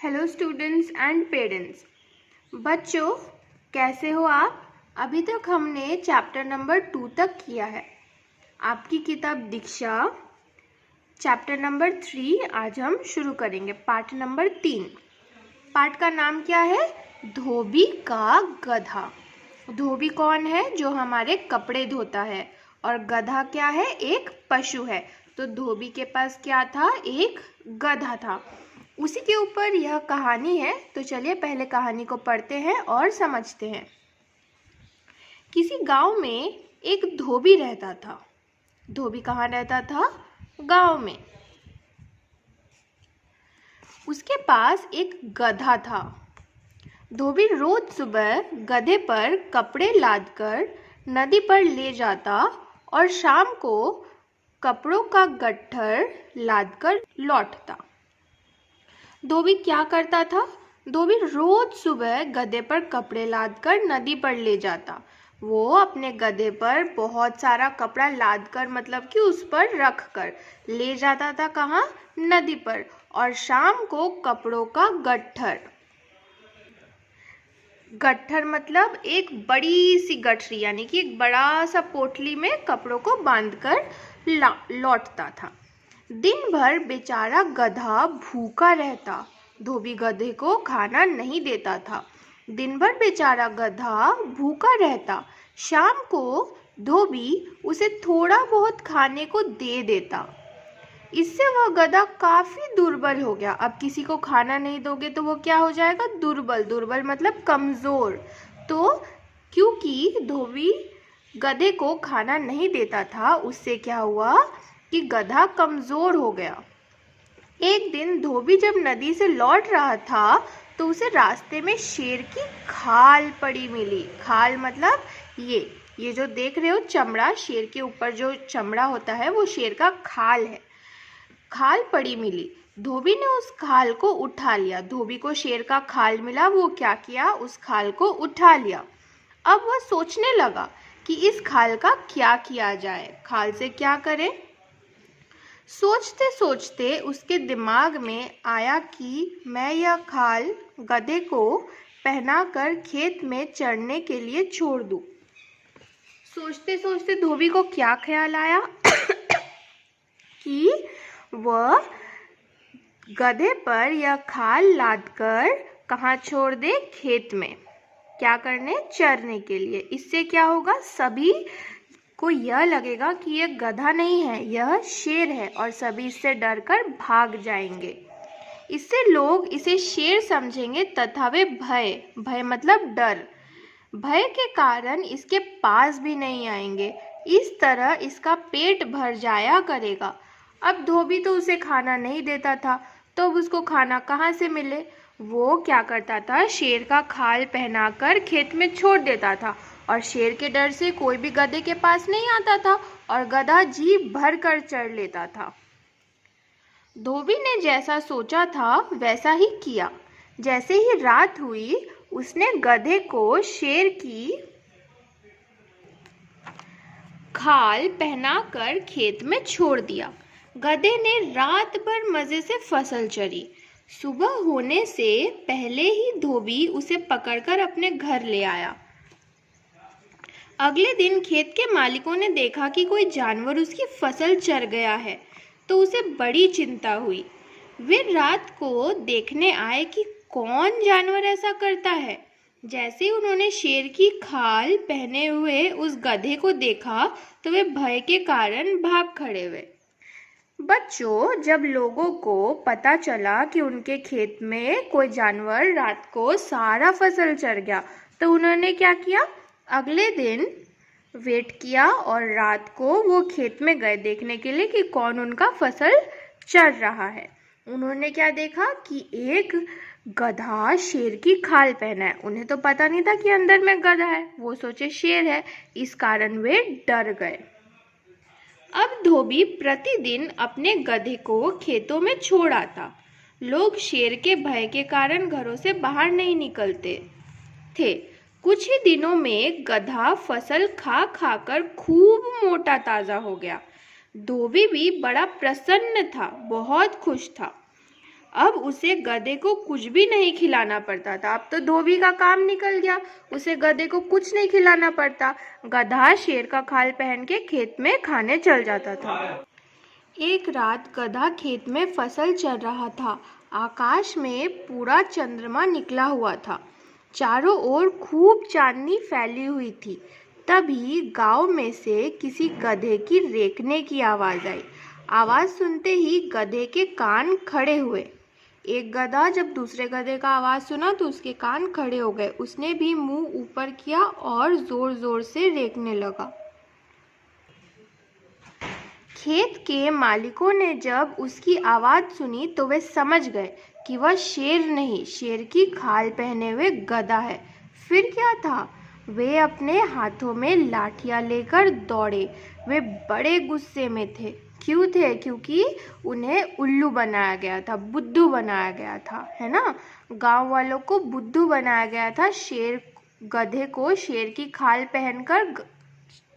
Hello students and parents. बच्चों, कैसे हो आप? अभी तक हमने चैप्टर नंबर 2 तक किया है। आपकी किताब दीक्षा चैप्टर नंबर 3 आज हम शुरू करेंगे, पार्ट नंबर 3। पार्ट का नाम क्या है? धोबी का गधा। धोबी कौन है? जो हमारे कपड़े धोता है। और गधा क्या है? एक पशु है। तो धोबी के पास क्या था? एक गधा था। उसी के ऊपर यह कहानी है। तो चलिए पहले कहानी को पढ़ते हैं और समझते हैं। किसी गांव में एक धोबी रहता था। धोबी कहाँ रहता था? गांव में। उसके पास एक गधा था। धोबी रोज सुबह गधे पर कपड़े लादकर नदी पर ले जाता और शाम को कपड़ों का गट्ठर लादकर लौटता। धोबी क्या करता था? धोबी रोज सुबह गधे पर कपड़े लादकर नदी पर ले जाता। वो अपने गधे पर बहुत सारा कपड़ा लादकर, मतलब कि उस पर रख कर ले जाता था। कहाँ? नदी पर। और शाम को कपड़ों का गट्ठर। गट्ठर मतलब एक बड़ी सी गठरी, यानी कि एक बड़ा सा पोटली में कपड़ों को बांधकर लौटता था। दिन भर बेचारा गधा भूखा रहता। धोबी गधे को खाना नहीं देता था। दिन भर बेचारा गधा भूखा रहता। शाम को धोबी उसे थोड़ा बहुत खाने को दे देता। इससे वह गधा काफी दुर्बल हो गया। अब किसी को खाना नहीं दोगे तो वो क्या हो जाएगा? दुर्बल। दुर्बल मतलब कमजोर। तो क्योंकि धोबी गधे को खाना नहीं देता था, उससे क्या हुआ कि गधा कमजोर हो गया। एक दिन धोबी जब नदी से लौट रहा था तो उसे रास्ते में शेर की खाल पड़ी मिली। खाल मतलब ये जो देख रहे हो चमड़ा, शेर के ऊपर जो चमड़ा होता है वो शेर का खाल है। खाल पड़ी मिली। धोबी ने उस खाल को उठा लिया। धोबी को शेर का खाल मिला। वो क्या किया? उस खाल को उठा लिया। अब वह सोचने लगा कि इस खाल का क्या किया जाए, खाल से क्या करें। सोचते सोचते उसके दिमाग में आया कि मैं यह खाल गधे को पहनाकर खेत में चरने के लिए छोड़ दूं। सोचते सोचते धोबी को क्या ख्याल आया कि वह गधे पर यह खाल लादकर कहाँ छोड़ दे? खेत में। क्या करने? चरने के लिए। इससे क्या होगा? सभी को यह लगेगा कि यह गधा नहीं है, यह शेर है, और सभी इससे डरकर भाग जाएंगे। इससे लोग इसे शेर समझेंगे तथा वे भय मतलब डर, भय के कारण इसके पास भी नहीं आएंगे। इस तरह इसका पेट भर जाया करेगा। अब धोबी तो उसे खाना नहीं देता था, तो अब उसको खाना कहाँ से मिले? वो क्या करता था? शेर का खाल पहनाकर खेत में छोड़ देता था और शेर के डर से कोई भी गधे के पास नहीं आता था और गधा जी भर कर चढ़ लेता था। धोबी ने जैसा सोचा था वैसा ही किया। जैसे ही रात हुई उसने गधे को शेर की खाल पहनाकर खेत में छोड़ दिया। गधे ने रात भर मजे से फसल चरी। सुबह होने से पहले ही धोबी उसे पकड़कर अपने घर ले आया। अगले दिन खेत के मालिकों ने देखा कि कोई जानवर उसकी फसल चर गया है, तो उसे बड़ी चिंता हुई। वे रात को देखने आए कि कौन जानवर ऐसा करता है। जैसे ही उन्होंने शेर की खाल पहने हुए उस गधे को देखा तो वे भय के कारण भाग खड़े हुए। बच्चों, जब लोगों को पता चला कि उनके खेत में कोई जानवर रात को सारा फसल चर गया, तो उन्होंने क्या किया? अगले दिन वेट किया और रात को वो खेत में गए देखने के लिए कि कौन उनका फसल चर रहा है। उन्होंने क्या देखा कि एक गधा शेर की खाल पहना है। उन्हें तो पता नहीं था कि अंदर में गधा है, वो सोचे शेर है, इस कारण वे डर गए। अब धोबी प्रतिदिन अपने गधे को खेतों में छोड़ आता। लोग शेर के भय के कारण घरों से बाहर नहीं निकलते थे। कुछ ही दिनों में गधा फसल खा खाकर खूब मोटा ताजा हो गया। धोबी भी बड़ा प्रसन्न था, बहुत खुश था। अब उसे गधे को कुछ भी नहीं खिलाना पड़ता था। अब तो धोबी का काम निकल गया, उसे गधे को कुछ नहीं खिलाना पड़ता। गधा शेर का खाल पहन के खेत में खाने चल जाता था। एक रात गधा खेत में फसल चर रहा था। आकाश में पूरा चंद्रमा निकला हुआ था। चारों ओर खूब चांदनी फैली हुई थी। तभी गांव में से किसी गधे की रेंकने की आवाज आई। आवाज सुनते ही गधे के कान खड़े हुए। एक गधा जब दूसरे गधे का आवाज सुना तो उसके कान खड़े हो गए। उसने भी मुंह ऊपर किया और जोर जोर से रेंकने लगा। खेत के मालिकों ने जब उसकी आवाज सुनी तो वे समझ गए कि वह शेर नहीं, शेर की खाल पहने हुए गधा है। फिर क्या था? वे अपने हाथों में लाठियां लेकर दौड़े। वे बड़े गुस्से में थे। क्यों थे? क्योंकि उन्हें उल्लू बनाया गया था, बुद्धू बनाया गया था, है ना। गांव वालों को बुद्धू बनाया गया था। गधे को शेर की खाल पहनकर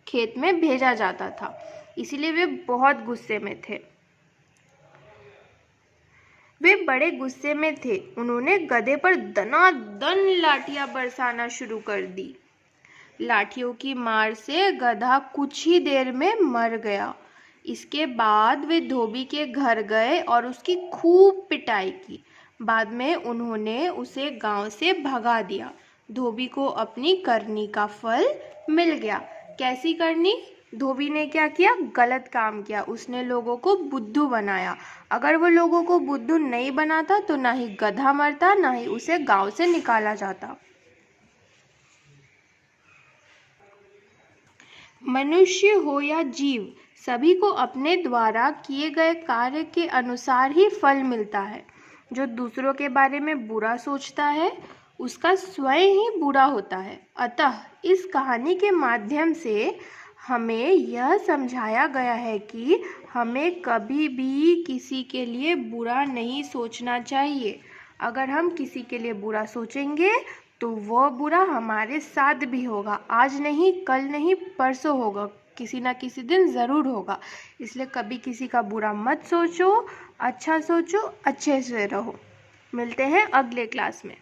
खेत में भेजा जाता था, इसीलिए वे बहुत गुस्से में थे। वे बड़े गुस्से में थे। उन्होंने गधे पर दनादन लाठियां बरसाना शुरू कर दी। लाठियों की मार से गधा कुछ ही देर में मर गया। इसके बाद वे धोबी के घर गए और उसकी खूब पिटाई की। बाद में उन्होंने उसे गांव से भगा दिया। धोबी को अपनी करनी का फल मिल गया। कैसी करनी? धोबी ने क्या किया? गलत काम किया। उसने लोगों को बुद्धू बनाया। अगर वो लोगों को बुद्धू नहीं बनाता तो ना ही गधा मरता, ना ही उसे गांव से निकाला जाता। मनुष्य हो या जीव, सभी को अपने द्वारा किए गए कार्य के अनुसार ही फल मिलता है। जो दूसरों के बारे में बुरा सोचता है उसका स्वयं ही बुरा होता है। अतः इस कहानी के माध्यम से हमें यह समझाया गया है कि हमें कभी भी किसी के लिए बुरा नहीं सोचना चाहिए। अगर हम किसी के लिए बुरा सोचेंगे तो वह बुरा हमारे साथ भी होगा। आज नहीं, कल नहीं, परसों होगा, किसी ना किसी दिन ज़रूर होगा। इसलिए कभी किसी का बुरा मत सोचो, अच्छा सोचो, अच्छे से रहो। मिलते हैं अगले क्लास में।